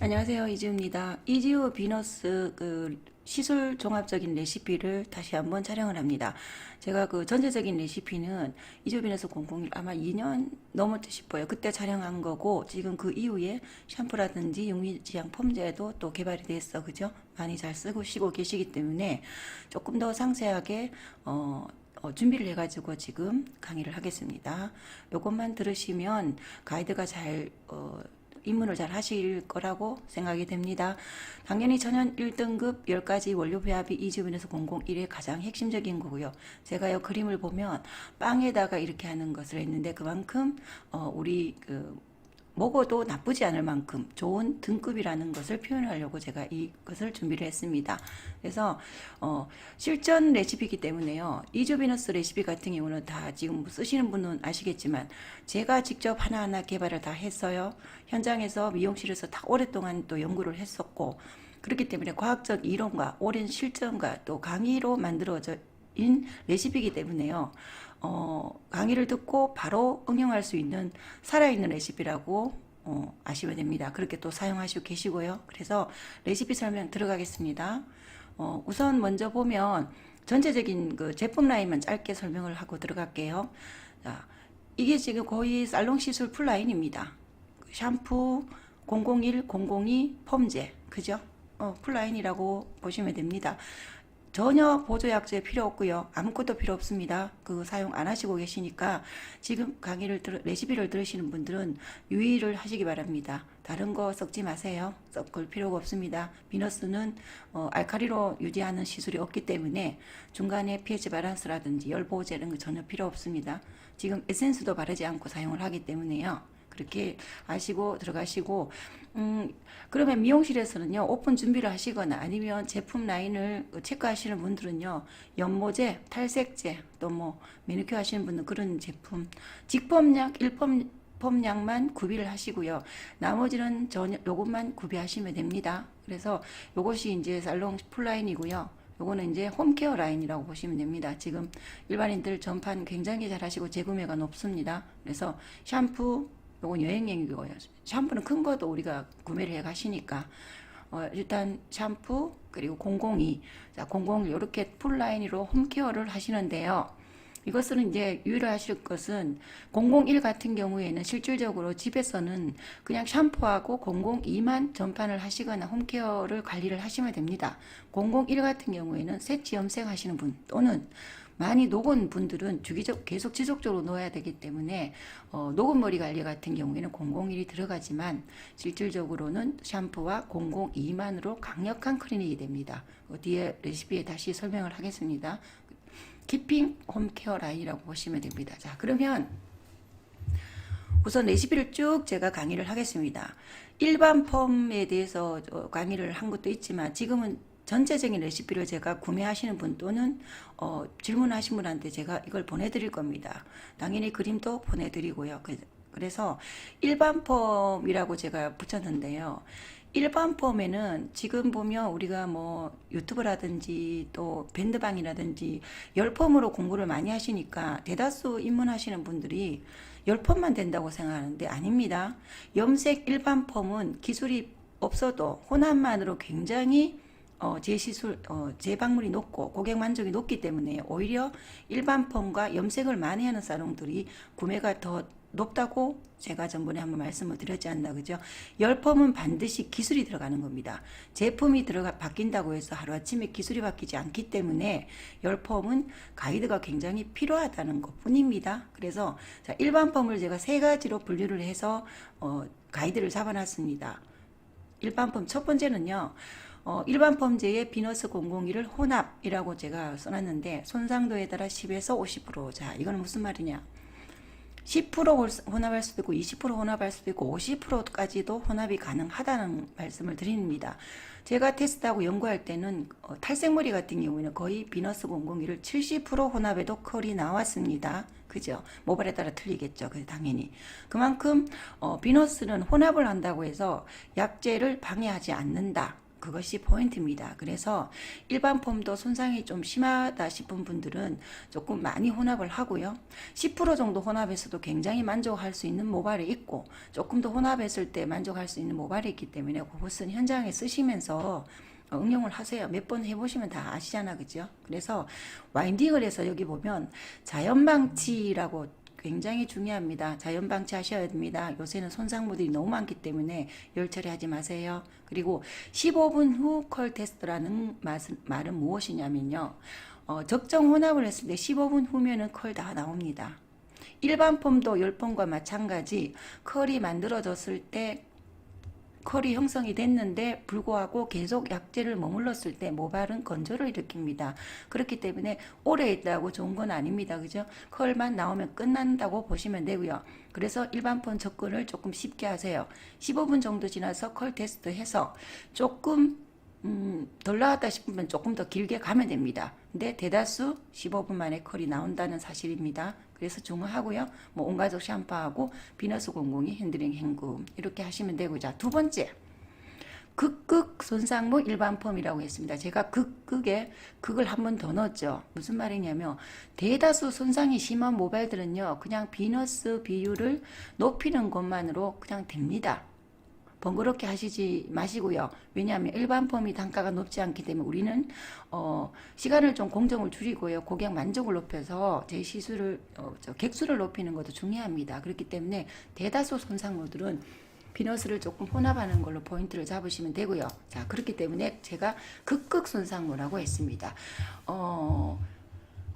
안녕하세요. 이지우입니다. 이지우 비너스 시술 종합적인 레시피를 다시 한번 촬영을 합니다. 제가 전체적인 레시피는 이지우 비너스 001 아마 2년 넘었지 싶어요. 그때 촬영한 거고 지금 그 이후에 샴푸라든지 육미지향 폼제도 또 개발이 됐어. 그죠? 많이 잘 쓰고 쉬고 계시기 때문에 조금 더 상세하게 준비를 해가지고 지금 강의를 하겠습니다. 요것만 들으시면 가이드가 잘 입문을 잘 하실 거라고 생각이 됩니다. 당연히 전년 1등급 10가지 원료 배합이 이주빈에서 001의 가장 핵심적인 거고요. 제가 이 그림을 보면 빵에다가 이렇게 하는 것을 했는데 그만큼 우리 먹어도 나쁘지 않을 만큼 좋은 등급이라는 것을 표현하려고 제가 이것을 준비를 했습니다. 그래서 실전 레시피이기 때문에요. 이조비너스 레시피 같은 경우는 다 지금 쓰시는 분은 아시겠지만 제가 직접 하나하나 개발을 다 했어요. 현장에서 미용실에서 다 오랫동안 또 연구를 했었고 그렇기 때문에 과학적 이론과 오랜 실전과 또 강의로 만들어진 레시피이기 때문에요. 강의를 듣고 바로 응용할 수 있는 살아있는 레시피라고 아시면 됩니다. 그렇게 또 사용하시고 계시고요. 그래서 레시피 설명 들어가겠습니다. 우선 먼저 보면 전체적인 그 제품 라인만 짧게 설명을 하고 들어갈게요. 자, 이게 지금 거의 살롱 시술 풀 라인입니다. 샴푸 001, 002 폼제, 그죠? 풀 라인이라고 보시면 됩니다. 전혀 보조약제 필요 없고요. 아무것도 필요 없습니다. 그거 사용 안 하시고 계시니까 지금 레시피를 들으시는 분들은 유의를 하시기 바랍니다. 다른 거 섞지 마세요. 섞을 필요가 없습니다. 비너스는 알카리로 유지하는 시술이 없기 때문에 중간에 pH 밸런스라든지 열 보호제 이런 거 전혀 필요 없습니다. 지금 에센스도 바르지 않고 사용을 하기 때문에요. 그렇게 아시고 들어가시고 그러면 미용실에서는요 오픈 준비를 하시거나 아니면 제품 라인을 체크하시는 분들은요 연모제, 탈색제 또 뭐 매니큐어 하시는 분은 그런 제품 직펌약, 일펌약만 구비를 하시고요 나머지는 전혀 요것만 구비하시면 됩니다. 그래서 요것이 이제 살롱 풀라인이고요. 요거는 이제 홈케어 라인이라고 보시면 됩니다. 지금 일반인들 전판 굉장히 잘 하시고 재구매가 높습니다. 그래서 샴푸 요건 여행용이고요. 샴푸는 큰 것도 우리가 구매를 해 가시니까 일단 샴푸 그리고 002 자, 001 이렇게 풀라인으로 홈케어를 하시는데요. 이것은 이제 유의하실 것은 001 같은 경우에는 실질적으로 집에서는 그냥 샴푸하고 002만 전판을 하시거나 홈케어를 관리를 하시면 됩니다. 001 같은 경우에는 색지 염색 하시는 분 또는 많이 녹은 분들은 계속 지속적으로 넣어야 되기 때문에 녹은 머리 관리 같은 경우에는 001이 들어가지만 실질적으로는 샴푸와 002만으로 강력한 클리닉이 됩니다. 뒤에 레시피에 다시 설명을 하겠습니다. 키핑 홈케어 라인이라고 보시면 됩니다. 자, 그러면 우선 레시피를 쭉 제가 강의를 하겠습니다. 일반 펌에 대해서 강의를 한 것도 있지만 지금은 전체적인 레시피를 제가 구매하시는 분 또는 질문하신 분한테 제가 이걸 보내드릴 겁니다. 당연히 그림도 보내드리고요. 그래서 일반 펌이라고 제가 붙였는데요. 일반 펌에는 지금 보면 우리가 뭐 유튜브라든지 또 밴드방이라든지 열펌으로 공부를 많이 하시니까 대다수 입문하시는 분들이 열펌만 된다고 생각하는데 아닙니다. 염색 일반 펌은 기술이 없어도 혼합만으로 굉장히 재시술, 재방문이 높고 고객 만족이 높기 때문에 오히려 일반 펌과 염색을 많이 하는 사롱들이 구매가 더 높다고 제가 전번에 한번 말씀을 드렸지 않나 그죠? 열펌은 반드시 기술이 들어가는 겁니다. 제품이 바뀐다고 해서 하루아침에 기술이 바뀌지 않기 때문에 열펌은 가이드가 굉장히 필요하다는 것 뿐입니다. 그래서 자, 일반 펌을 제가 세 가지로 분류를 해서 가이드를 잡아놨습니다. 일반 펌 첫 번째는요. 일반 펌제의 비너스 001을 혼합이라고 제가 써놨는데 손상도에 따라 10에서 50%. 자, 이건 무슨 말이냐? 10% 혼합할 수도 있고 20% 혼합할 수도 있고 50%까지도 혼합이 가능하다는 말씀을 드립니다. 제가 테스트하고 연구할 때는 탈색머리 같은 경우에는 거의 비너스 001을 70% 혼합에도 컬이 나왔습니다. 그죠? 모발에 따라 틀리겠죠. 그래서 당연히 그만큼 비너스는 혼합을 한다고 해서 약제를 방해하지 않는다. 그것이 포인트입니다. 그래서 일반 폼도 손상이 좀 심하다 싶은 분들은 조금 많이 혼합을 하고요. 10% 정도 혼합해서도 굉장히 만족할 수 있는 모발이 있고, 조금 더 혼합했을 때 만족할 수 있는 모발이 있기 때문에 그것은 현장에 쓰시면서 응용을 하세요. 몇 번 해보시면 다 아시잖아, 그죠? 그래서 와인딩을 해서 여기 보면 자연방치라고 굉장히 중요합니다. 자연방치 하셔야 됩니다. 요새는 손상물들이 너무 많기 때문에 열 처리하지 마세요. 그리고 15분 후 컬 테스트라는 말은 무엇이냐면요. 적정 혼합을 했을 때 15분 후면은 컬 다 나옵니다. 일반 폼도 10번과 마찬가지 컬이 만들어졌을 때 컬이 형성이 됐는데 불구하고 계속 약재를 머물렀을 때 모발은 건조를 일으킵니다. 그렇기 때문에 오래 있다고 좋은 건 아닙니다. 그죠? 컬만 나오면 끝난다고 보시면 되고요. 그래서 일반 폰 접근을 조금 쉽게 하세요. 15분 정도 지나서 컬 테스트 해서 조금 덜 나왔다 싶으면 조금 더 길게 가면 됩니다. 근데 대다수 15분 만에 컬이 나온다는 사실입니다. 그래서 중요하고요. 뭐 온가족 샴푸하고 비너스 공공이 핸드링 헹굼 이렇게 하시면 되고, 자, 두 번째 극극 손상모 일반 펌이라고 했습니다. 제가 극극에 극을 한 번 더 넣었죠. 무슨 말이냐면 대다수 손상이 심한 모발들은요, 그냥 비너스 비율을 높이는 것만으로 그냥 됩니다. 번거롭게 하시지 마시고요. 왜냐하면 일반 펌이 단가가 높지 않기 때문에 우리는 시간을 좀 공정을 줄이고요. 고객 만족을 높여서 제 시술을 객수를 높이는 것도 중요합니다. 그렇기 때문에 대다수 손상모들은 비너스를 조금 혼합하는 걸로 포인트를 잡으시면 되고요. 자, 그렇기 때문에 제가 극극 손상모라고 했습니다.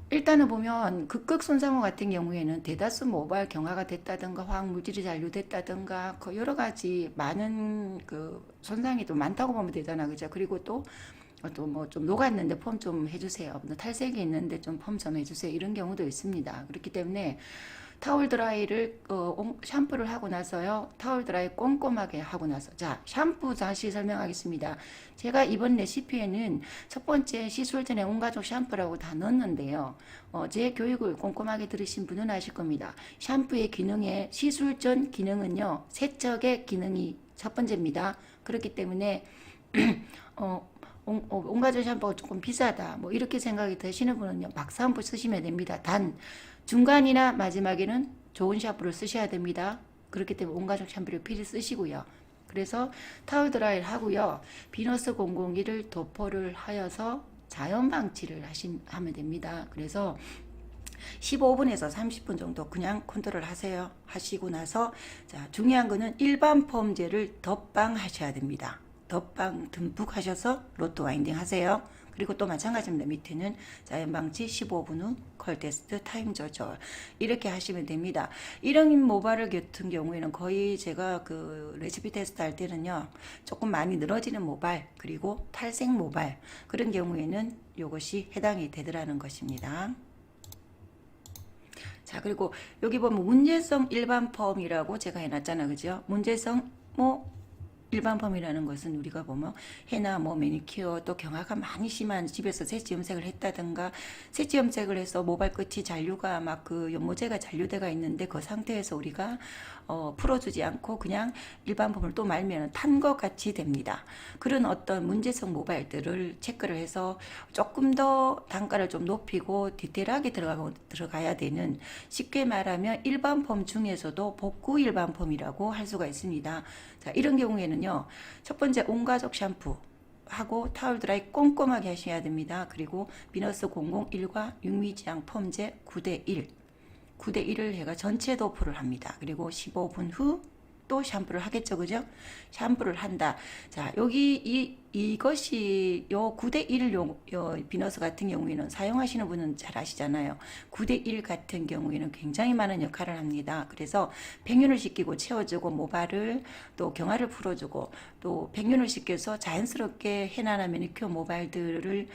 일단은 보면 극극 손상모 같은 경우에는 대다수 모발 경화가 됐다든가 화학 물질이 잔류됐다든가 그 여러 가지 많은 그 손상이 또 많다고 보면 되잖아, 그죠? 그리고 또 뭐 좀 녹았는데 펌 좀 해주세요. 탈색이 있는데 좀 펌 좀 해주세요. 이런 경우도 있습니다. 그렇기 때문에 타월 드라이를 샴푸를 하고 나서요. 타월 드라이 꼼꼼하게 하고 나서, 자, 샴푸 다시 설명하겠습니다. 제가 이번 레시피에는 첫 번째 시술 전에 온가족 샴푸라고 다 넣었는데요. 제 교육을 꼼꼼하게 들으신 분은 아실 겁니다. 샴푸의 기능에 시술 전 기능은요, 세척의 기능이 첫 번째입니다. 그렇기 때문에 온가족 샴푸가 조금 비싸다, 뭐 이렇게 생각이 드시는 분은요, 박스 샴푸 쓰시면 됩니다. 단 중간이나 마지막에는 좋은 샴푸를 쓰셔야 됩니다. 그렇기 때문에 온가족 샴푸를 필히 쓰시고요. 그래서 타월 드라이를 하고요. 비너스 001을 도포를 하여서 자연 방치를 하면 됩니다. 그래서 15분에서 30분 정도 그냥 컨트롤 하세요. 하시고 나서, 자, 중요한 거는 일반 펌제를 덧방 하셔야 됩니다. 덧방 듬뿍 하셔서 로또 와인딩 하세요. 그리고 또 마찬가지입니다. 밑에는 자연방치 15분 후 컬 테스트 타임 조절 이렇게 하시면 됩니다. 이런 모발을 같은 경우에는 거의 제가 그 레시피 테스트 할 때는요, 조금 많이 늘어지는 모발 그리고 탈색 모발 그런 경우에는 이것이 해당이 되더라는 것입니다. 자, 그리고 여기 보면 문제성 일반 펌이라고 제가 해놨잖아, 그죠? 문제성 뭐 일반 펌이라는 것은 우리가 보면 해나 뭐 매니큐어 또 경화가 많이 심한 집에서 세치 염색을 했다든가 세치 염색을 해서 모발 끝이 잔류가 막 그 연모제가 잔류돼가 있는데 그 상태에서 우리가 풀어주지 않고 그냥 일반 펌을 또 말면 탄 것 같이 됩니다. 그런 어떤 문제성 모발들을 체크를 해서 조금 더 단가를 좀 높이고 디테일하게 들어가야 되는, 쉽게 말하면 일반 펌 중에서도 복구 일반 펌이라고 할 수가 있습니다. 자, 이런 경우에는요, 첫 번째 온가족 샴푸 하고 타월 드라이 꼼꼼하게 하셔야 됩니다. 그리고 비너스 001과 육미지향 펌제 9대1 9대1을 해가 전체 도포를 합니다. 그리고 15분 후 또 샴푸를 하겠죠, 그죠? 샴푸를 한다. 자, 여기 이것이 요 9대1 요 비너스 같은 경우에는 사용하시는 분은 잘 아시잖아요. 9대1 같은 경우에는 굉장히 많은 역할을 합니다. 그래서 백륜을 시키고 채워주고 모발을 또 경화를 풀어주고 또 백륜을 시켜서 자연스럽게 해나나 매니큐어 모발들을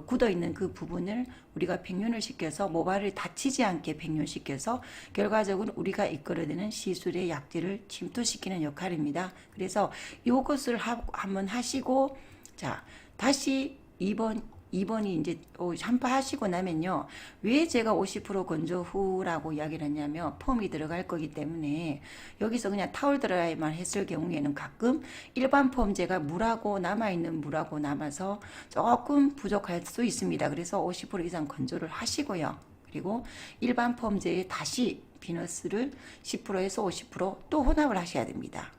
굳어있는 그 부분을 우리가 백륜을 시켜서 모발을 다치지 않게 백륜시켜서 결과적으로 우리가 이끌어내는 시술의 약질을 침투시키는 역할입니다. 그래서 이것을 한번 하시고, 자, 다시 2번 2번이 이제 샴푸하시고 나면요. 왜 제가 50% 건조 후라고 이야기를 했냐면 폼이 들어갈 거기 때문에 여기서 그냥 타월 드라이만 했을 경우에는 가끔 일반 폼제가 물하고 남아있는 물하고 남아서 조금 부족할 수 있습니다. 그래서 50% 이상 건조를 하시고요. 그리고 일반 폼제에 다시 비너스를 10%에서 50%또 혼합을 하셔야 됩니다.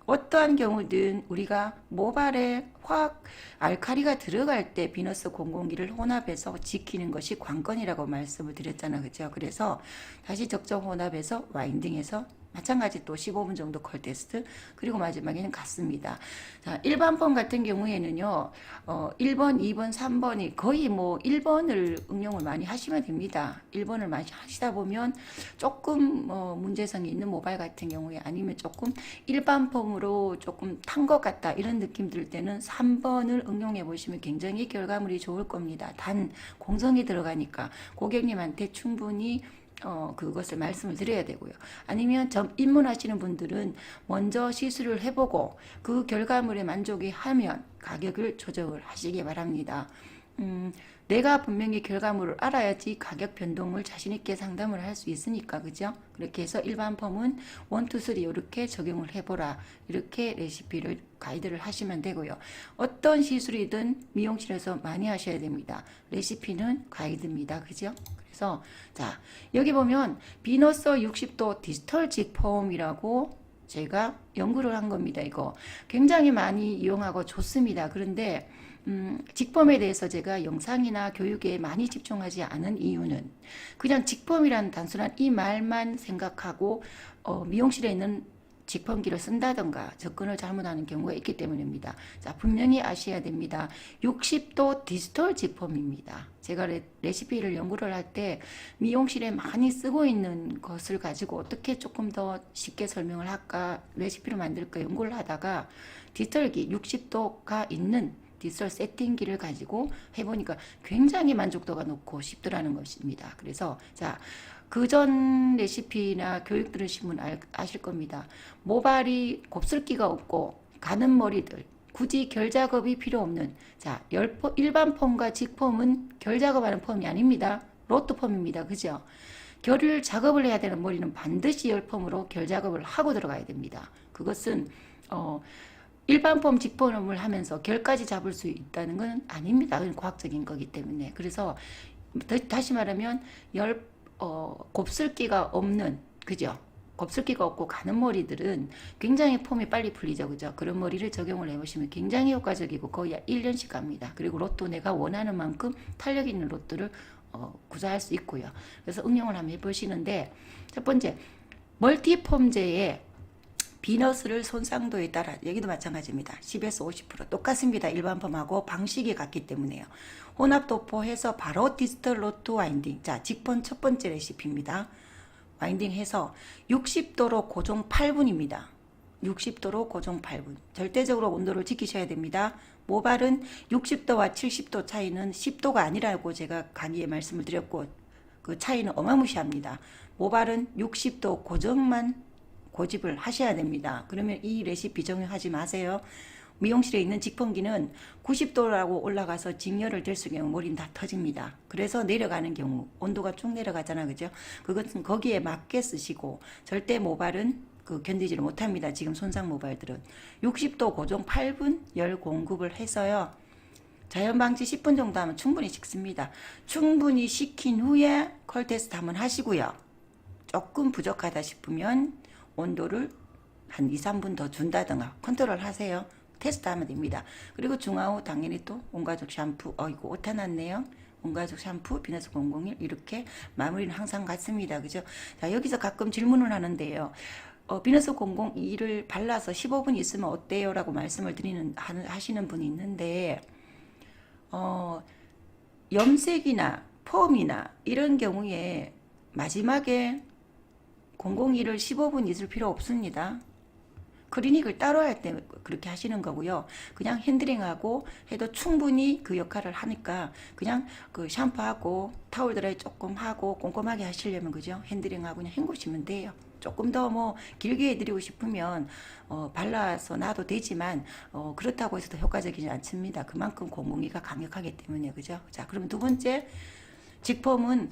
어떠한 경우든 우리가 모발에 화학 알카리가 들어갈 때 비너스 공공기를 혼합해서 지키는 것이 관건이라고 말씀을 드렸잖아요. 그죠? 그래서 다시 적정 혼합해서 와인딩해서 마찬가지 또 15분 정도 컬 테스트 그리고 마지막에는 갔습니다. 자, 일반 펌 같은 경우에는요. 1번, 2번, 3번이 거의 뭐 1번을 응용을 많이 하시면 됩니다. 1번을 많이 하시다 보면 조금 문제성이 있는 모발 같은 경우에 아니면 조금 일반 펌으로 조금 탄 것 같다 이런 느낌 들 때는 3번을 응용해 보시면 굉장히 결과물이 좋을 겁니다. 단 공성이 들어가니까 고객님한테 충분히 그것을 말씀을 드려야 되고요. 아니면 입문하시는 분들은 먼저 시술을 해보고 그 결과물에 만족이 하면 가격을 조정을 하시기 바랍니다. 내가 분명히 결과물을 알아야지 가격 변동을 자신있게 상담을 할 수 있으니까, 그죠? 그렇게 해서 일반 펌은 1, 2, 3 이렇게 적용을 해보라. 이렇게 레시피를 가이드를 하시면 되고요. 어떤 시술이든 미용실에서 많이 하셔야 됩니다. 레시피는 가이드입니다. 그죠? 그래서 자 여기 보면 비너스 60도 디지털 직폼이라고 제가 연구를 한 겁니다. 이거 굉장히 많이 이용하고 좋습니다. 그런데 직폼에 대해서 제가 영상이나 교육에 많이 집중하지 않은 이유는 그냥 직폼이란 단순한 이 말만 생각하고 미용실에 있는 직펌기를 쓴다던가 접근을 잘못하는 경우가 있기 때문입니다. 자, 분명히 아셔야 됩니다. 60도 디지털 직펌입니다. 제가 레시피를 연구를 할 때 미용실에 많이 쓰고 있는 것을 가지고 어떻게 조금 더 쉽게 설명을 할까 레시피를 만들까 연구를 하다가 디지털기 60도가 있는 디지털 세팅기를 가지고 해보니까 굉장히 만족도가 높고 쉽더라는 것입니다. 그래서 자 그전 레시피나 교육 들으신 분 아실 겁니다. 모발이 곱슬기가 없고 가는 머리들 굳이 결 작업이 필요 없는 자 일반 펌과 직펌은 결 작업하는 펌이 아닙니다. 로또 펌입니다. 그죠? 결을 작업을 해야 되는 머리는 반드시 열펌으로 결 작업을 하고 들어가야 됩니다. 그것은 일반 펌 직펌을 하면서 결까지 잡을 수 있다는 건 아닙니다. 그건 과학적인 거기 때문에. 그래서 다시 말하면 곱슬기가 없는 그죠? 곱슬기가 없고 가는 머리들은 굉장히 폼이 빨리 풀리죠. 그죠? 그런 머리를 적용을 해보시면 굉장히 효과적이고 거의 1년씩 갑니다. 그리고 로또 내가 원하는 만큼 탄력 있는 로또를 구사할 수 있고요. 그래서 응용을 한번 해보시는데 첫 번째 멀티폼제의 비너스를 손상도에 따라 여기도 마찬가지입니다. 10에서 50% 똑같습니다. 일반 펌하고 방식이 같기 때문에요. 혼합 도포해서 바로 디지털 로또 와인딩. 자, 직번 첫 번째 레시피입니다. 와인딩 해서 60도로 고정 8분입니다. 60도로 고정 8분. 절대적으로 온도를 지키셔야 됩니다. 모발은 60도와 70도 차이는 10도가 아니라고 제가 강의에 말씀을 드렸고 그 차이는 어마무시합니다. 모발은 60도 고정만 고집을 하셔야 됩니다. 그러면 이 레시피 적용하지 마세요. 미용실에 있는 직펌기는 90도라고 올라가서 직열을 댈 경우 머리는 다 터집니다. 그래서 내려가는 경우 온도가 쭉 내려가잖아, 그죠? 그것은 거기에 맞게 쓰시고 절대 모발은 견디지를 못합니다. 지금 손상 모발들은 60도 고정 8분 열 공급을 해서요. 자연 방치 10분 정도 하면 충분히 식습니다. 충분히 식힌 후에 컬 테스트 한번 하시고요. 조금 부족하다 싶으면 온도를 한 2, 3분 더 준다든가 컨트롤 하세요. 테스트 하면 됩니다. 그리고 중화 후 당연히 또 온가족 샴푸 이거 오타 났네요. 온가족 샴푸 비너스 001 이렇게 마무리는 항상 같습니다. 그죠? 자 여기서 가끔 질문을 하는데요. 비너스 002를 발라서 15분 있으면 어때요? 라고 말씀을 하시는 분이 있는데 염색이나 펌이나 이런 경우에 마지막에 001을 15분 있을 필요 없습니다. 클리닉을 따로 할 때 그렇게 하시는 거고요. 그냥 핸들링하고 해도 충분히 그 역할을 하니까 그냥 그 샴푸하고 타월 드라이 조금 하고 꼼꼼하게 하시려면 그죠? 핸들링하고 그냥 헹구시면 돼요. 조금 더 뭐 길게 해드리고 싶으면 발라서 놔도 되지만 그렇다고 해서 더 효과적이지 않습니다. 그만큼 공공기가 강력하기 때문에 그죠? 자, 그럼 두 번째 직펌은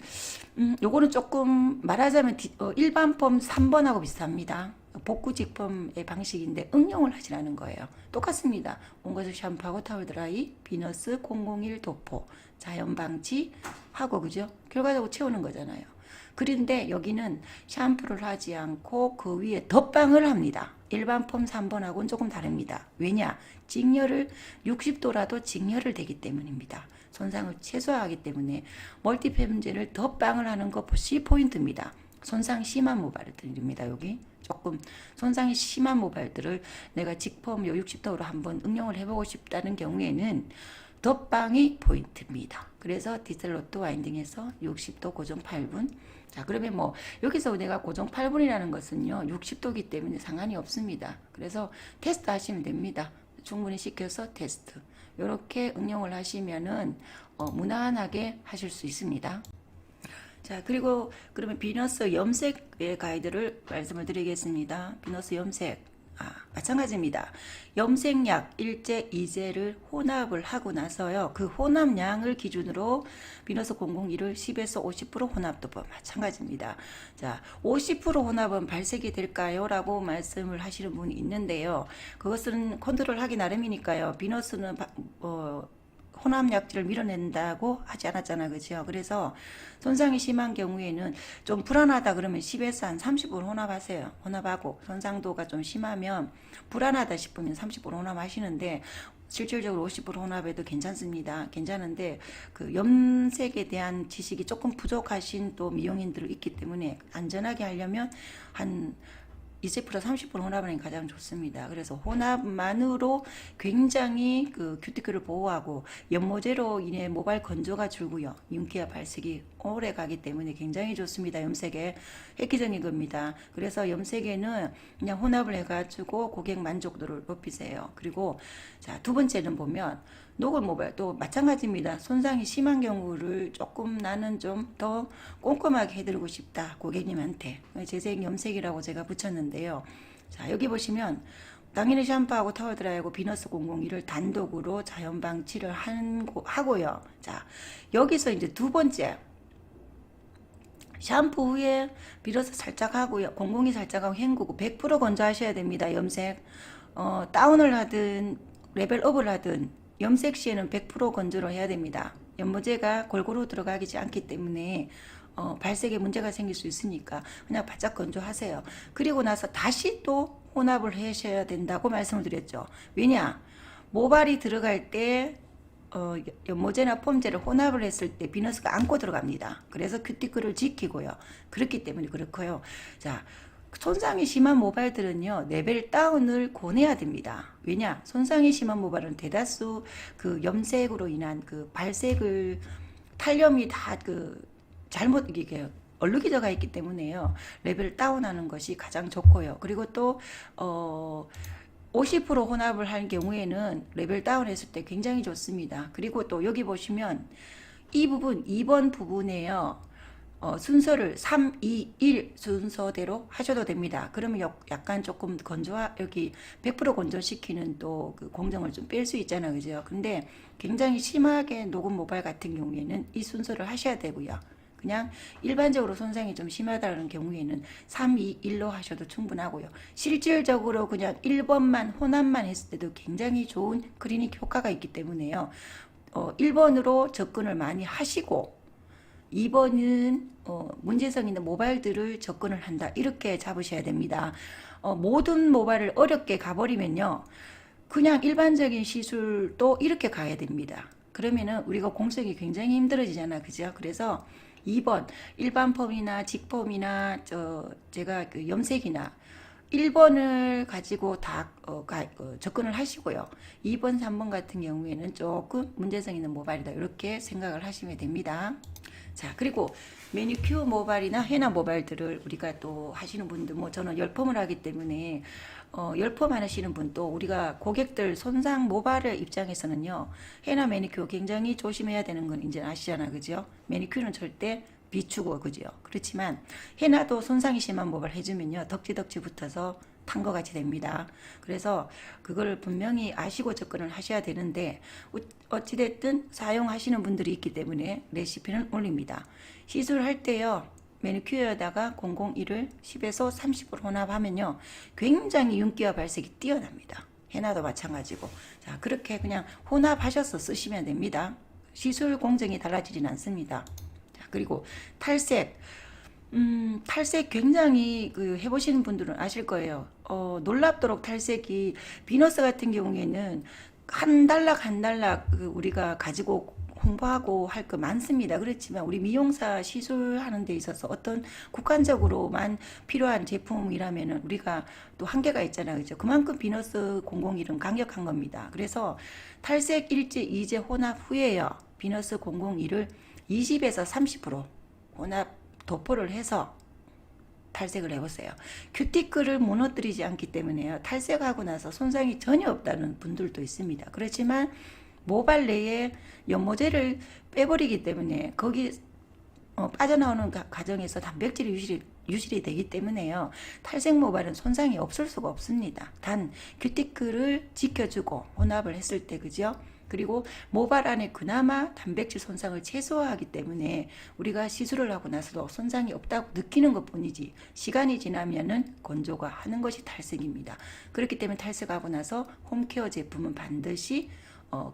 요거는 조금 말하자면 일반 펌 3번하고 비슷합니다. 복구 직펌의 방식인데 응용을 하진 않은 거예요. 똑같습니다. 온것을 샴푸하고 타월 드라이, 비너스 001 도포, 자연 방치 하고 그죠? 결과적으로 채우는 거잖아요. 그런데 여기는 샴푸를 하지 않고 그 위에 덧방을 합니다. 일반 펌 3번하고는 조금 다릅니다. 왜냐? 직렬을 60도라도 직렬을 되기 때문입니다. 손상을 최소화하기 때문에 멀티팸젤을 덧방을 하는 것이 포인트입니다. 손상 심한 모발들입니다. 여기 조금 손상이 심한 모발들을 내가 직펌 60도로 한번 응용을 해보고 싶다는 경우에는 덧방이 포인트입니다. 그래서 디셀로또 와인딩에서 60도 고정 8분. 자, 그러면 뭐 여기서 내가 고정 8분이라는 것은요 60도기 때문에 상관이 없습니다. 그래서 테스트 하시면 됩니다. 충분히 시켜서 테스트. 이렇게 응용을 하시면은 무난하게 하실 수 있습니다. 자, 그리고 그러면 비너스 염색의 가이드를 말씀을 드리겠습니다. 비너스 염색. 마찬가지입니다. 염색약 1제, 2제를 혼합을 하고 나서요. 그 혼합량을 기준으로 비너스 001을 10에서 50% 혼합도 마찬가지입니다. 자, 50% 혼합은 발색이 될까요? 라고 말씀을 하시는 분이 있는데요. 그것은 컨트롤하기 나름이니까요. 비너스는 혼합약질을 밀어낸다고 하지 않았잖아, 그죠? 그래서 손상이 심한 경우에는 좀 불안하다 그러면 10에서 한 30% 혼합하세요. 혼합하고 손상도가 좀 심하면 불안하다 싶으면 30% 혼합하시는데 실질적으로 50% 혼합해도 괜찮습니다. 괜찮은데 그 염색에 대한 지식이 조금 부족하신 또 미용인들 있기 때문에 안전하게 하려면 한 20% 30% 혼합하는 게 가장 좋습니다. 그래서 혼합만으로 굉장히 그 큐티클을 보호하고 연모제로 인해 모발 건조가 줄고요. 윤기와 발색이 오래 가기 때문에 굉장히 좋습니다. 염색에 획기적인 겁니다. 그래서 염색에는 그냥 혼합을 해가지고 고객 만족도를 높이세요. 그리고 자, 두 번째는 보면 녹을 모발 또 마찬가지입니다. 손상이 심한 경우를 조금 나는 좀 더 꼼꼼하게 해드리고 싶다 고객님한테 재생 염색이라고 제가 붙였는데요. 자, 여기 보시면 당연히 샴푸하고 타월 드라이하고 비너스 001을 단독으로 자연 방치를 하고요. 자, 여기서 이제 두 번째 샴푸 후에 비너스 살짝 하고요. 002 살짝 하고 헹구고 100% 건조하셔야 됩니다. 염색 다운을 하든 레벨업을 하든 염색 시에는 100% 건조를 해야 됩니다. 연모제가 골고루 들어가지 않기 때문에 발색에 문제가 생길 수 있으니까 그냥 바짝 건조하세요. 그리고 나서 다시 또 혼합을 하셔야 된다고 말씀을 드렸죠. 왜냐? 모발이 들어갈 때 연모제나 폼제를 혼합을 했을 때 비너스가 안고 들어갑니다. 그래서 큐티클을 지키고요. 그렇기 때문에 그렇고요. 자, 손상이 심한 모발들은요 레벨 다운을 권해야 됩니다. 왜냐? 손상이 심한 모발은 대다수 그 염색으로 인한 그 발색을 탈염이 다 그 잘못 이게 얼룩이 들어가 있기 때문에요 레벨 다운하는 것이 가장 좋고요. 그리고 또 50% 혼합을 할 경우에는 레벨 다운했을 때 굉장히 좋습니다. 그리고 또 여기 보시면 이 부분 2번 부분에요. 순서를 3, 2, 1 순서대로 하셔도 됩니다. 그러면 약간 조금 여기 100% 건조시키는 또 그 공정을 좀 뺄 수 있잖아요. 그죠? 근데 굉장히 심하게 녹은 모발 같은 경우에는 이 순서를 하셔야 되고요. 그냥 일반적으로 손상이 좀 심하다는 경우에는 3, 2, 1로 하셔도 충분하고요. 실질적으로 그냥 1번만 혼합만 했을 때도 굉장히 좋은 클리닉 효과가 있기 때문에요. 1번으로 접근을 많이 하시고 2번은 문제성 있는 모발들을 접근을 한다. 이렇게 잡으셔야 됩니다. 모든 모발을 어렵게 가버리면요. 그냥 일반적인 시술도 이렇게 가야 됩니다. 그러면은 우리가 공석이 굉장히 힘들어지잖아. 그죠? 그래서 2번 일반 펌이나 직펌이나 제가 그 염색이나 1번을 가지고 다 접근을 하시고요. 2번, 3번 같은 경우에는 조금 문제성 있는 모발이다. 이렇게 생각을 하시면 됩니다. 자, 그리고 매니큐어 모발이나 헤나 모발들을 우리가 또 하시는 분들, 뭐 저는 열펌을 하기 때문에 열펌 하시는 분도 우리가 고객들 손상 모발의 입장에서는요, 헤나 매니큐어 굉장히 조심해야 되는 건 이제 아시잖아, 그죠? 매니큐어는 절대 비추고 그죠. 그렇지만 해놔도 손상이 심한 모발 해주면요 덕지덕지 붙어서 탄 것 같이 됩니다. 그래서 그걸 분명히 아시고 접근을 하셔야 되는데 어찌됐든 사용하시는 분들이 있기 때문에 레시피는 올립니다. 시술할 때요 매니큐어에다가 001을 10에서 30% 혼합하면요 굉장히 윤기와 발색이 뛰어납니다. 해나도 마찬가지고. 자, 그렇게 그냥 혼합하셔서 쓰시면 됩니다. 시술 공정이 달라지진 않습니다. 자, 그리고 탈색. 탈색 굉장히 해보시는 분들은 아실 거예요. 놀랍도록 탈색이 비너스 같은 경우에는 한 달락 한 달락 우리가 가지고 홍보하고 할 거 많습니다. 그렇지만 우리 미용사 시술하는 데 있어서 어떤 국한적으로만 필요한 제품이라면은 우리가 또 한계가 있잖아요. 그죠? 그만큼 비너스 001은 강력한 겁니다. 그래서 탈색 일제 이제 혼합 후에요. 비너스 001을 20에서 30% 혼합 도포를 해서 탈색을 해보세요. 큐티클을 무너뜨리지 않기 때문에요. 탈색하고 나서 손상이 전혀 없다는 분들도 있습니다. 그렇지만 모발 내에 연모제를 빼버리기 때문에 거기 빠져나오는 과정에서 단백질이 유실이 되기 때문에요. 탈색 모발은 손상이 없을 수가 없습니다. 단 큐티클을 지켜주고 혼합을 했을 때 그죠? 그리고 모발 안에 그나마 단백질 손상을 최소화하기 때문에 우리가 시술을 하고 나서도 손상이 없다고 느끼는 것뿐이지 시간이 지나면은 건조가 하는 것이 탈색입니다. 그렇기 때문에 탈색하고 나서 홈케어 제품은 반드시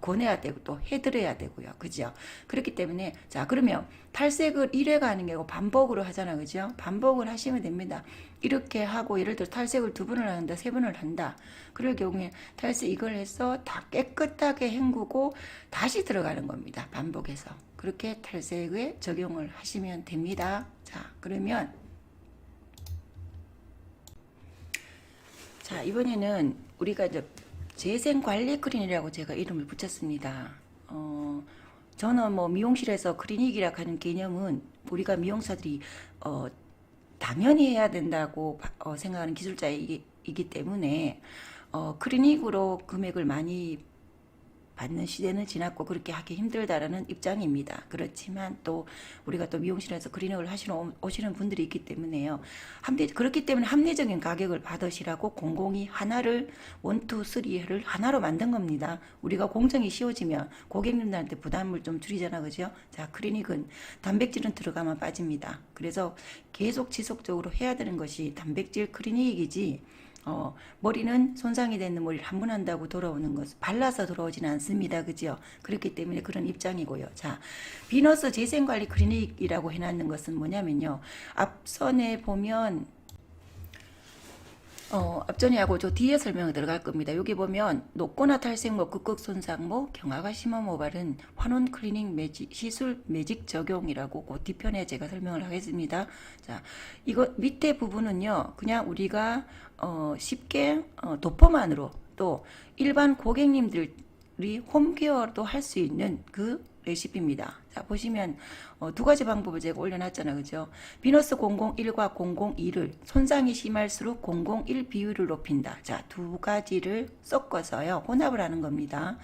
권해야 되고 또 해드려야 되고요. 그죠? 그렇기 때문에 자 그러면 탈색을 1회가 아닌 게 아니고 반복으로 하잖아. 그죠? 반복을 하시면 됩니다. 이렇게 하고 예를 들어 탈색을 2번을 한다 3번을 한다. 그럴 경우에 탈색 이걸 해서 다 깨끗하게 헹구고 다시 들어가는 겁니다. 반복해서. 그렇게 탈색에 적용을 하시면 됩니다. 자 그러면 자 이번에는 우리가 이제 재생관리 클리닉이라고 제가 이름을 붙였습니다. 저는 뭐 미용실에서 클리닉이라 하는 개념은 우리가 미용사들이 당연히 해야 된다고 생각하는 기술자이기 때문에 클리닉으로 금액을 많이 받는 시대는 지났고 그렇게 하기 힘들다라는 입장입니다. 그렇지만 또 우리가 또 미용실에서 클리닉을 하시러 오시는 분들이 있기 때문에요. 그렇기 때문에 합리적인 가격을 받으시라고 공공이 하나를 1, 2, 3를 하나로 만든 겁니다. 우리가 공정이 씌워지면 고객님들한테 부담을 좀 줄이잖아. 그죠? 자, 클리닉은 단백질은 들어가면 빠집니다. 그래서 계속 지속적으로 해야 되는 것이 단백질 클리닉이지 머리는 손상이 되는 머리를 한 번 한다고 돌아오는 것 발라서 돌아오지는 않습니다. 그죠? 그렇기 때문에 그런 입장이고요. 자, 비너스 재생관리 클리닉이라고 해놨는 것은 뭐냐면요. 앞선에 보면 앞전이하고 저 뒤에 설명을 들어갈 겁니다. 여기 보면 녹거나 탈색모, 극극 손상모, 경화가 심한 모발은 환원 클리닉 시술 매직 적용이라고 그 뒤편에 제가 설명을 하겠습니다. 자, 이거 밑에 부분은요, 그냥 우리가 쉽게 도포만으로 또 일반 고객님들이 홈케어도 할 수 있는 그 레시피입니다. 자, 보시면 2가지 방법을 제가 올려놨잖아요. 그죠? 비너스 001과 002를 손상이 심할수록 001 비율을 높인다. 자, 2가지를 섞어서요. 혼합을 하는 겁니다.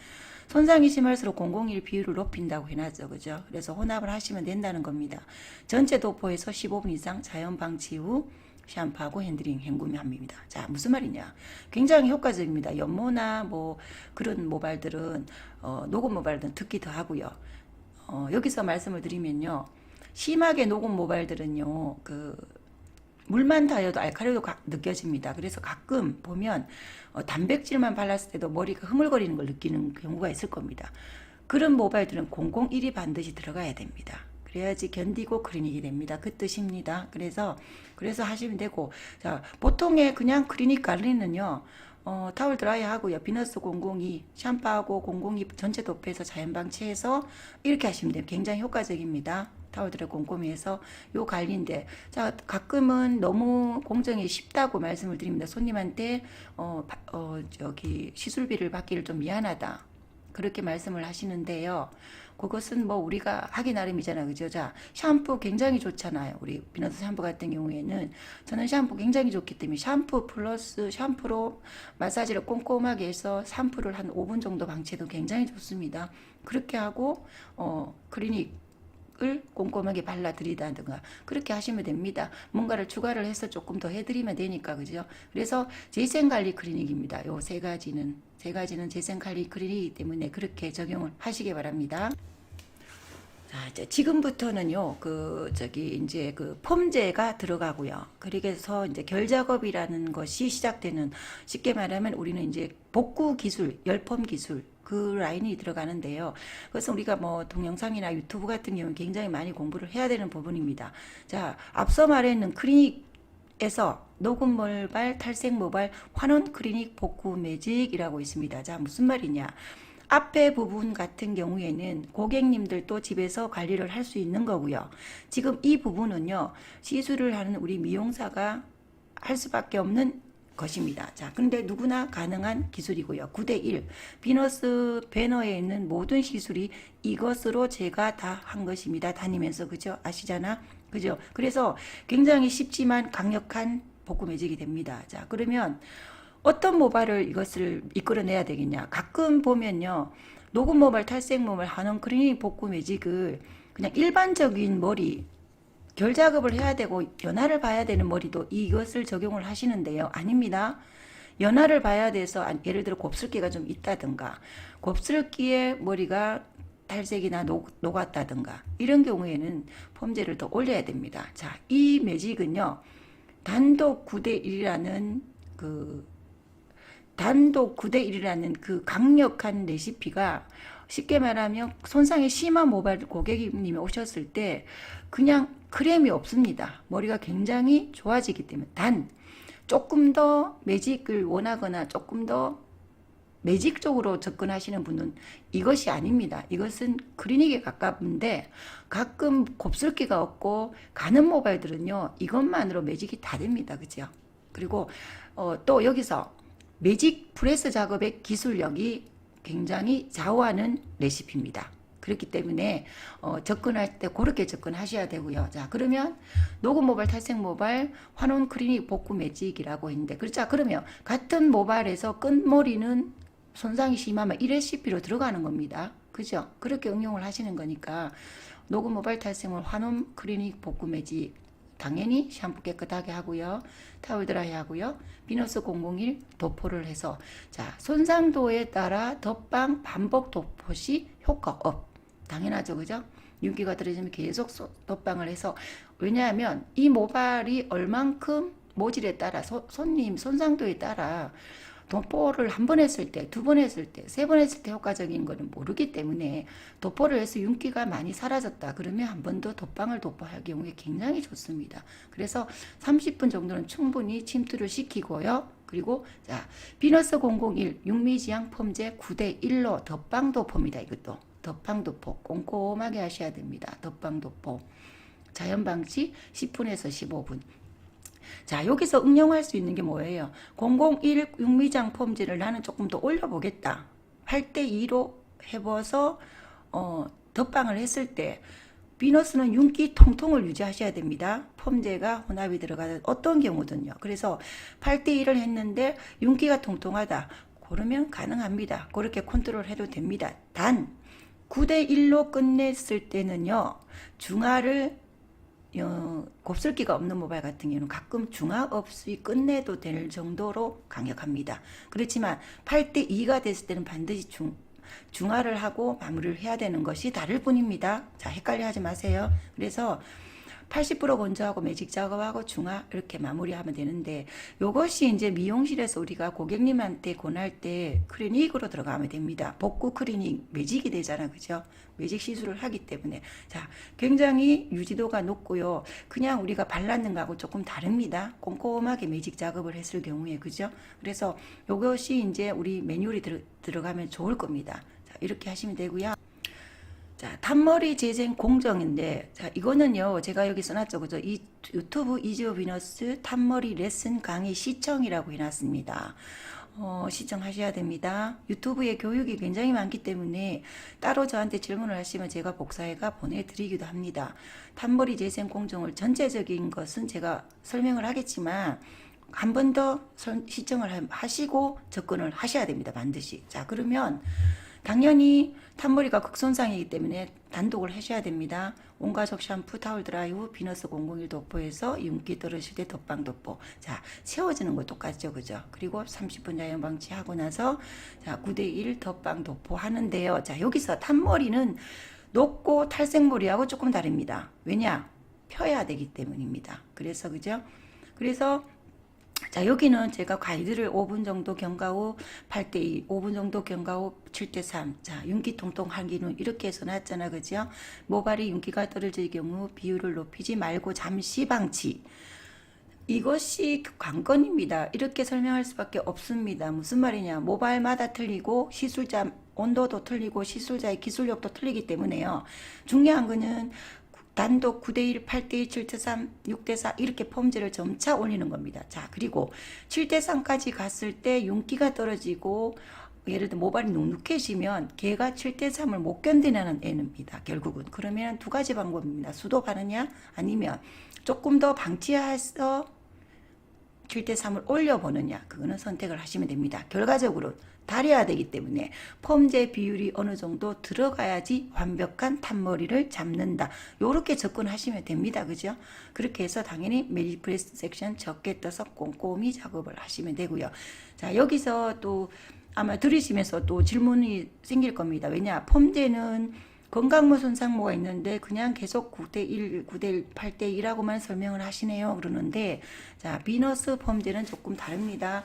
손상이 심할수록 001 비율을 높인다고 해놨죠. 그죠? 그래서 혼합을 하시면 된다는 겁니다. 전체 도포에서 15분 이상 자연 방치 후 샴푸하고 핸드링 헹구합니다. 자, 무슨 말이냐? 굉장히 효과적입니다. 연모나 뭐 그런 모발들은 녹은 모발들은 특히 더 하고요. 여기서 말씀을 드리면요. 심하게 녹은 모발들은요. 물만 닿아도 알칼리도 느껴집니다. 그래서 가끔 보면 단백질만 발랐을 때도 머리가 흐물거리는 걸 느끼는 경우가 있을 겁니다. 그런 모발들은 001이 반드시 들어가야 됩니다. 그래야지 견디고 클리닉이 됩니다. 그 뜻입니다. 그래서 하시면 되고, 자, 보통의 그냥 클리닉 관리는요, 타월 드라이 하고요, 비너스 002 샴푸하고 002 전체 도포해서 자연 방치해서 이렇게 하시면 돼요. 굉장히 효과적입니다. 타월들을 꼼꼼히 해서 요 관리인데, 자, 가끔은 너무 공정이 쉽다고 말씀을 드립니다. 손님한테 저기 시술비를 받기를 좀 미안하다, 그렇게 말씀을 하시는데요. 그것은 뭐 우리가 하기 나름이잖아요. 그죠? 자, 샴푸 굉장히 좋잖아요. 우리 비너스 샴푸 같은 경우에는 저는 샴푸 굉장히 좋기 때문에 샴푸 플러스 샴푸로 마사지를 꼼꼼하게 해서 샴푸를 한 5분 정도 방치해도 굉장히 좋습니다. 그렇게 하고 클리닉 을 꼼꼼하게 발라드리다든가 그렇게 하시면 됩니다. 뭔가를 추가를 해서 조금 더 해드리면 되니까 그죠? 그래서 재생관리 클리닉입니다. 요 세 가지는 재생관리 클리닉이기 때문에 그렇게 적용을 하시기 바랍니다. 자, 이제 지금부터는요, 이제 펌제가 들어가고요. 그래서 이제 결 작업이라는 것이 시작되는, 쉽게 말하면 우리는 이제 복구 기술, 열펌 기술, 그 라인이 들어가는데요. 그래서 우리가 뭐 동영상이나 유튜브 같은 경우는 굉장히 많이 공부를 해야 되는 부분입니다. 자, 앞서 말했는 클리닉에서 녹음 모발, 탈색 모발, 환원 클리닉 복구 매직이라고 있습니다. 자, 무슨 말이냐? 앞에 부분 같은 경우에는 고객님들도 집에서 관리를 할 수 있는 거고요. 지금 이 부분은요, 시술을 하는 우리 미용사가 할 수밖에 없는 것입니다. 자, 근데 누구나 가능한 기술이고요. 9대1. 비너스 배너에 있는 모든 시술이 이것으로 제가 다 한 것입니다. 다니면서, 그죠? 아시잖아? 그죠? 그래서 굉장히 쉽지만 강력한 복구 매직이 됩니다. 자, 그러면 어떤 모발을 이것을 이끌어내야 되겠냐. 가끔 보면요. 녹음 모발, 탈색 모발, 한원 클리닉 복구 매직을 그냥 일반적인 머리, 결 작업을 해야 되고 연화를 봐야 되는 머리도 이것을 적용을 하시는데요. 아닙니다. 연화를 봐야 돼서 예를 들어 곱슬기가 좀 있다든가 곱슬기에 머리가 탈색이나 녹았다든가 이런 경우에는 펌제를 더 올려야 됩니다. 자, 이 매직은요. 단독 9대1이라는 그 강력한 레시피가 쉽게 말하면 손상이 심한 모발 고객님이 오셨을 때 그냥 크렘이 없습니다. 머리가 굉장히 좋아지기 때문에 단 조금 더 매직을 원하거나 조금 더 매직 쪽으로 접근하시는 분은 이것이 아닙니다. 이것은 클리닉에 가까운데 가끔 곱슬기가 없고 가는 모발들은요. 이것만으로 매직이 다 됩니다. 그죠? 그리고 또 여기서 매직 프레스 작업의 기술력이 굉장히 좌우하는 레시피입니다. 그렇기 때문에 접근할 때 그렇게 접근하셔야 되고요. 자, 그러면 녹음 모발, 탈색 모발, 환원 클리닉 복구 매직이라고 했는데, 그렇죠? 그러면 같은 모발에서 끝머리는 손상이 심하면 이 레시피로 들어가는 겁니다. 그죠? 그렇게 응용을 하시는 거니까 녹음 모발, 탈색 모발, 환원 클리닉 복구 매직 당연히 샴푸 깨끗하게 하고요. 타월 드라이 하고요. 비너스 001 도포를 해서 자, 손상도에 따라 덧방 반복 도포 시 효과 업. 당연하죠. 그죠? 윤기가 들어지면 계속 덧방을 해서 왜냐하면 이 모발이 얼만큼 모질에 따라 손님 손상도에 따라 도포를 한 번 했을 때, 두 번 했을 때, 세 번 했을 때 효과적인 거는 모르기 때문에 도포를 해서 윤기가 많이 사라졌다. 그러면 한 번 더 덧방을 도포할 경우에 굉장히 좋습니다. 그래서 30분 정도는 충분히 침투를 시키고요. 그리고 자, 비너스 001 육미지향 펌제 9대1로 덧방 도포입니다. 이것도 덧방 도포 꼼꼼하게 하셔야 됩니다. 덧방 도포 자연 방지 10분에서 15분. 자, 여기서 응용할 수 있는 게 뭐예요? 001 육미장 펌제를 나는 조금 더 올려보겠다. 8대2로 해봐서 덧방을 했을 때 비너스는 윤기 통통을 유지하셔야 됩니다. 펌제가 혼합이 들어가는 어떤 경우든요. 그래서 8대1을 했는데 윤기가 통통하다. 그러면 가능합니다. 그렇게 컨트롤 해도 됩니다. 단 9대1로 끝냈을 때는요. 중화를 곱슬기가 없는 모발 같은 경우는 가끔 중화 없이 끝내도 될 정도로 강력합니다. 그렇지만 8대2가 됐을 때는 반드시 중화를 하고 마무리를 해야 되는 것이 다를 뿐입니다. 자, 헷갈려 하지 마세요. 그래서 80% 건조하고 매직 작업하고 중화 이렇게 마무리하면 되는데 이것이 이제 미용실에서 우리가 고객님한테 권할 때 클리닉으로 들어가면 됩니다. 복구 클리닉 매직이 되잖아. 그죠? 매직 시술을 하기 때문에 자, 굉장히 유지도가 높고요. 그냥 우리가 발랐는 거하고 조금 다릅니다. 꼼꼼하게 매직 작업을 했을 경우에 그죠? 그래서 이것이 이제 우리 매뉴얼이 들어가면 좋을 겁니다. 자, 이렇게 하시면 되고요. 자, 단머리 재생 공정인데, 자, 이거는요, 제가 여기 써놨죠. 그죠? 이 유튜브 이지오 비너스 단머리 레슨 강의 시청이라고 해놨습니다. 시청하셔야 됩니다. 유튜브에 교육이 굉장히 많기 때문에 따로 저한테 질문을 하시면 제가 복사해가 보내드리기도 합니다. 단머리 재생 공정을 전체적인 것은 제가 설명을 하겠지만, 한 번 더 시청을 하시고 접근을 하셔야 됩니다. 반드시. 자, 그러면 당연히 탄머리가 극손상이기 때문에 단독을 하셔야 됩니다. 온가족 샴푸, 타월 드라이브, 비너스 001 도포에서 윤기 떨어질 때 덧방 도포. 자, 채워지는 거 똑같죠, 그죠? 그리고 30분 자연 방치하고 나서 자, 9대1 덧방 도포 하는데요. 자, 여기서 탄머리는 녹고 탈색머리하고 조금 다릅니다. 왜냐? 펴야 되기 때문입니다. 그래서 그죠? 그래서 자, 여기는 제가 가이드를 5분 정도 경과 후 8대2, 5분 정도 경과 후 7대3. 자, 윤기 통통 한기는 이렇게 해서 놨잖아, 그죠? 모발이 윤기가 떨어질 경우 비율을 높이지 말고 잠시 방치. 이것이 관건입니다. 이렇게 설명할 수밖에 없습니다. 무슨 말이냐? 모발마다 틀리고 시술자 온도도 틀리고 시술자의 기술력도 틀리기 때문에요. 중요한 거는 단독 9대1, 8대2, 7대3, 6대4 이렇게 폼제를 점차 올리는 겁니다. 자, 그리고 7대3까지 갔을 때 윤기가 떨어지고 예를 들어 모발이 눅눅해지면 걔가 7대3을 못 견디는 애입니다. 결국은. 그러면 두 가지 방법입니다. 수도 바르냐 아니면 조금 더 방치해서 7대3을 올려보느냐, 그거는 선택을 하시면 됩니다. 결과적으로 달여야 되기 때문에 폼제 비율이 어느 정도 들어가야지 완벽한 탄머리를 잡는다. 요렇게 접근하시면 됩니다. 그죠? 그렇게 해서 당연히 매직 프레스 섹션 적게 떠서 꼼꼼히 작업을 하시면 되고요. 자, 여기서 또 아마 들으시면서 또 질문이 생길 겁니다. 왜냐? 폼제는 건강모 손상모가 있는데 그냥 계속 9대1, 9대1, 8대1하고만 설명을 하시네요. 그러는데 자, 비너스 폼제는 조금 다릅니다.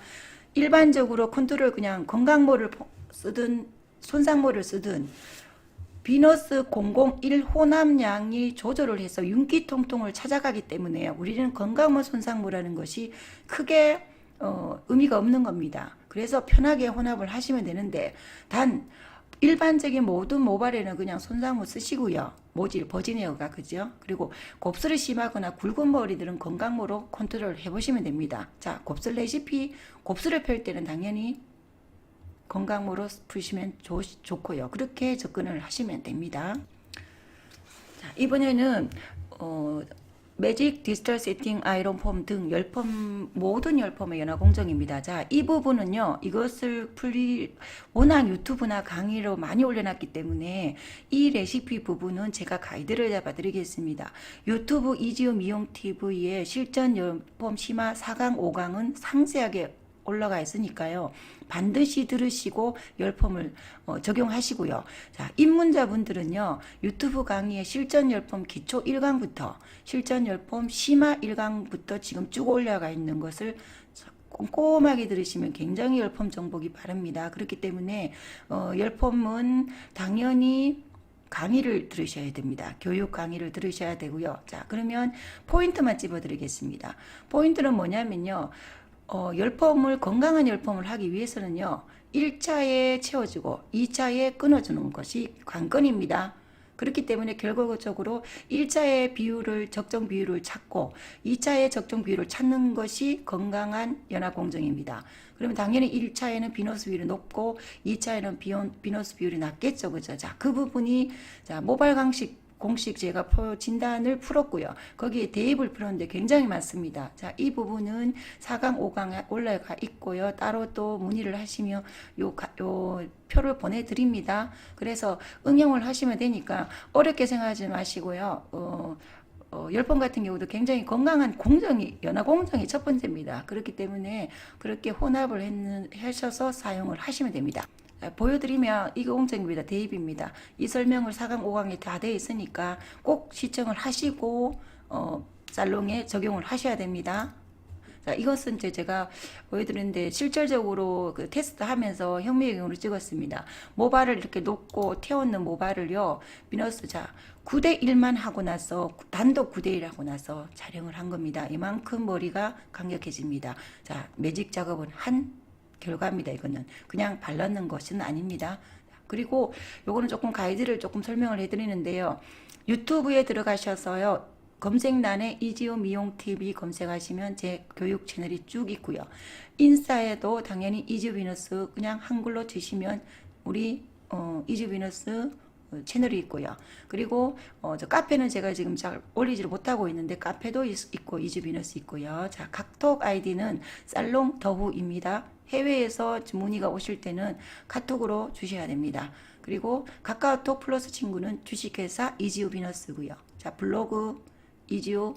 일반적으로 컨트롤 그냥 건강모를 쓰든 손상모를 쓰든 비너스 001 혼합량이 조절을 해서 윤기 통통을 찾아가기 때문에 우리는 건강모 손상모라는 것이 크게 의미가 없는 겁니다. 그래서 편하게 혼합을 하시면 되는데 단 일반적인 모든 모발에는 그냥 손상모 쓰시고요. 모질, 버지니어가 그죠? 그리고 곱슬이 심하거나 굵은 머리들은 건강모로 컨트롤 해보시면 됩니다. 자, 곱슬 레시피, 곱슬을 펼 때는 당연히 건강모로 푸시면 좋고요. 그렇게 접근을 하시면 됩니다. 자, 이번에는 매직 디지털 세팅 아이론 폼 등 열펌 모든 열펌의 연화 공정입니다. 자, 이 부분은요. 이것을 워낙 유튜브나 강의로 많이 올려놨기 때문에 이 레시피 부분은 제가 가이드를 잡아 드리겠습니다. 유튜브 이지우 미용 TV의 실전 열펌 심화 4강 5강은 상세하게 올라가 있으니까요. 반드시 들으시고 열펌을 적용하시고요. 자, 입문자분들은요. 유튜브 강의의 실전 열펌 기초 1강부터 실전 열펌 심화 1강부터 지금 쭉 올라가 있는 것을 꼼꼼하게 들으시면 굉장히 열펌 정복이 바릅니다. 그렇기 때문에 열펌은 당연히 강의를 들으셔야 됩니다. 교육 강의를 들으셔야 되고요. 자, 그러면 포인트만 찝어드리겠습니다. 포인트는 뭐냐면요. 열펌을 건강한 열펌을 하기 위해서는요. 1차에 채워주고 2차에 끊어주는 것이 관건입니다. 그렇기 때문에 결과적으로 1차의 비율을 적정 비율을 찾고 2차의 적정 비율을 찾는 것이 건강한 연화 공정입니다. 그러면 당연히 1차에는 비너스 비율이 높고 2차에는 비너스 비율이 낮겠죠. 그죠? 자, 그 부분이 자, 모발 공식 제가 진단을 풀었고요. 거기에 대입을 풀었는데 굉장히 많습니다. 자, 이 부분은 4강, 5강에 올라가 있고요. 따로 또 문의를 하시면 요 표를 보내드립니다. 그래서 응용을 하시면 되니까 어렵게 생각하지 마시고요. 열펌 같은 경우도 굉장히 건강한 연화 공정이 첫 번째입니다. 그렇기 때문에 그렇게 혼합을 하셔서 사용을 하시면 됩니다. 보여드리면 이거 공정입니다. 대입입니다. 이 설명을 4강, 5강에 다 되어 있으니까 꼭 시청을 하시고 살롱에 적용을 하셔야 됩니다. 자, 이것은 제가 보여드렸는데 실질적으로 그 테스트하면서 혁명으로 찍었습니다. 모발을 이렇게 놓고 태웠는 모발을요. 비너스 자 9대1만 하고 나서 단독 9대1 하고 나서 촬영을 한 겁니다. 이만큼 머리가 강력해집니다. 자, 매직 작업은 한 결과입니다. 이거는 그냥 발라는 것은 아닙니다. 그리고 요거는 조금 가이드를 조금 설명을 해드리는데요. 유튜브에 들어가셔서요. 검색란에 이지우 미용 TV 검색하시면 제 교육 채널이 쭉 있고요. 인스타에도 당연히 이지우 비너스 그냥 한글로 치시면 우리 이지우 비너스 채널이 있고요. 그리고 저 카페는 제가 지금 잘 올리지를 못하고 있는데 카페도 있고 이주비너스 있고요. 자, 카톡 아이디는 살롱 더후입니다. 해외에서 문의가 오실 때는 카톡으로 주셔야 됩니다. 그리고 카카오톡 플러스 친구는 주식회사 이지우 비너스고요. 자, 블로그 이지우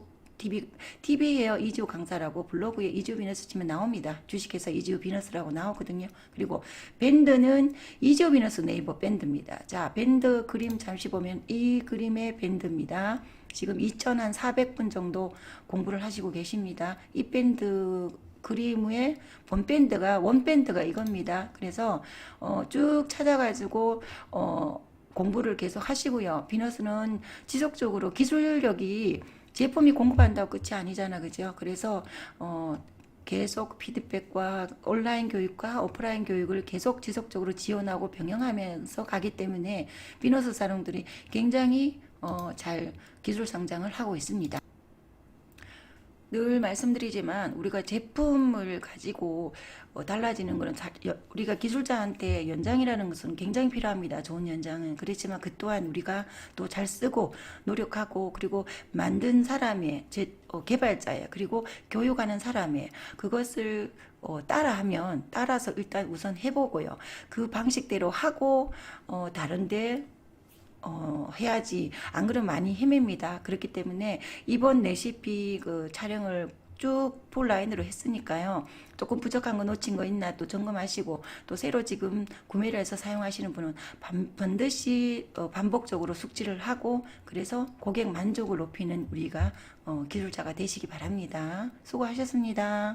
TV에요. 이지우 강사라고 블로그에 이지우 비너스 치면 나옵니다. 주식회사 이지우 비너스라고 나오거든요. 그리고 밴드는 이지우 비너스 네이버 밴드입니다. 자, 밴드 그림 잠시 보면 이 그림의 밴드입니다. 지금 2,400분 정도 공부를 하시고 계십니다. 이 밴드 그림의 원밴드가 이겁니다. 그래서 쭉 찾아가지고 공부를 계속 하시고요. 비너스는 지속적으로 기술력이 제품이 공부한다고 끝이 아니잖아, 그죠? 그래서 계속 피드백과 온라인 교육과 오프라인 교육을 계속 지속적으로 지원하고 병행하면서 가기 때문에 비너스 사롱들이 굉장히 잘 기술 성장을 하고 있습니다. 늘 말씀드리지만 우리가 제품을 가지고 달라지는 것은 우리가 기술자한테 연장이라는 것은 굉장히 필요합니다. 좋은 연장은. 그렇지만 그 또한 우리가 또 잘 쓰고 노력하고 그리고 만든 사람의 개발자예요. 그리고 교육하는 사람의 그것을 따라서 일단 우선 해보고요. 그 방식대로 하고 다른데 해야지. 안 그러면 많이 헤맵니다. 그렇기 때문에 이번 레시피 그 촬영을 쭉 풀라인으로 했으니까요. 조금 부족한 거 놓친 거 있나 또 점검하시고 또 새로 지금 구매를 해서 사용하시는 분은 반드시 반복적으로 숙지를 하고 그래서 고객 만족을 높이는 우리가 기술자가 되시기 바랍니다. 수고하셨습니다.